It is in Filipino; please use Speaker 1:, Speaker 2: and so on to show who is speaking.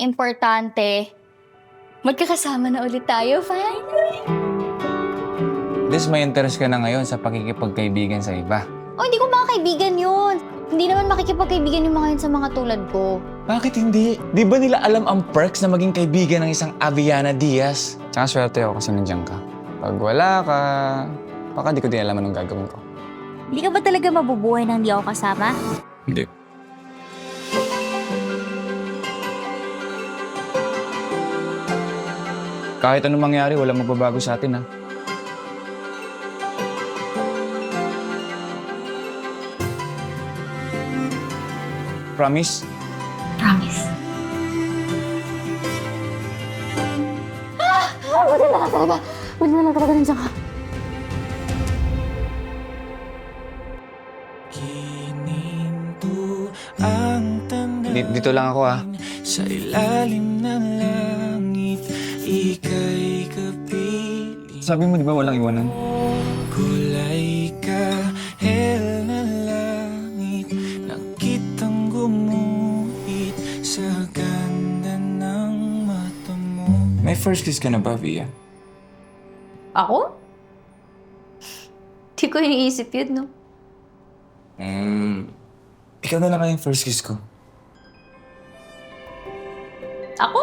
Speaker 1: importante, magkakasama na ulit tayo, finally!
Speaker 2: Liz, may interest ka na ngayon sa pakikipagkaibigan sa iba.
Speaker 1: Oh, hindi ko mga kaibigan yun. Hindi naman makikipagkaibigan yung mga yun sa mga tulad ko.
Speaker 2: Bakit hindi? Di ba nila alam ang perks na maging kaibigan ng isang Aviana Diaz? Tsaka swerte ako kasi nandiyan ka. Pag wala ka, baka di ko din alam anong gagawin ko.
Speaker 1: Hindi ka ba talaga mabubuhay nang di ako kasama?
Speaker 2: Hindi. Kahit anong mangyari, walang magbabago sa atin, ha? Promise?
Speaker 1: Promise. Buti na lang talaga. Buti na lang talaga nandiyan ka.
Speaker 2: Dito lang ako, ha?
Speaker 3: Sa ilalim ng langit, ika'y kapiling.
Speaker 2: Sabi mo, di ba walang iwanan?
Speaker 3: Kulay kahel na langit, nakitang gumuhit sa ganda ng mata mo.
Speaker 2: May first kiss ka na ba, Via?
Speaker 1: Ako? Di ko iniisip yun, no?
Speaker 2: Ikaw na lang yung first kiss ko.
Speaker 1: Ako?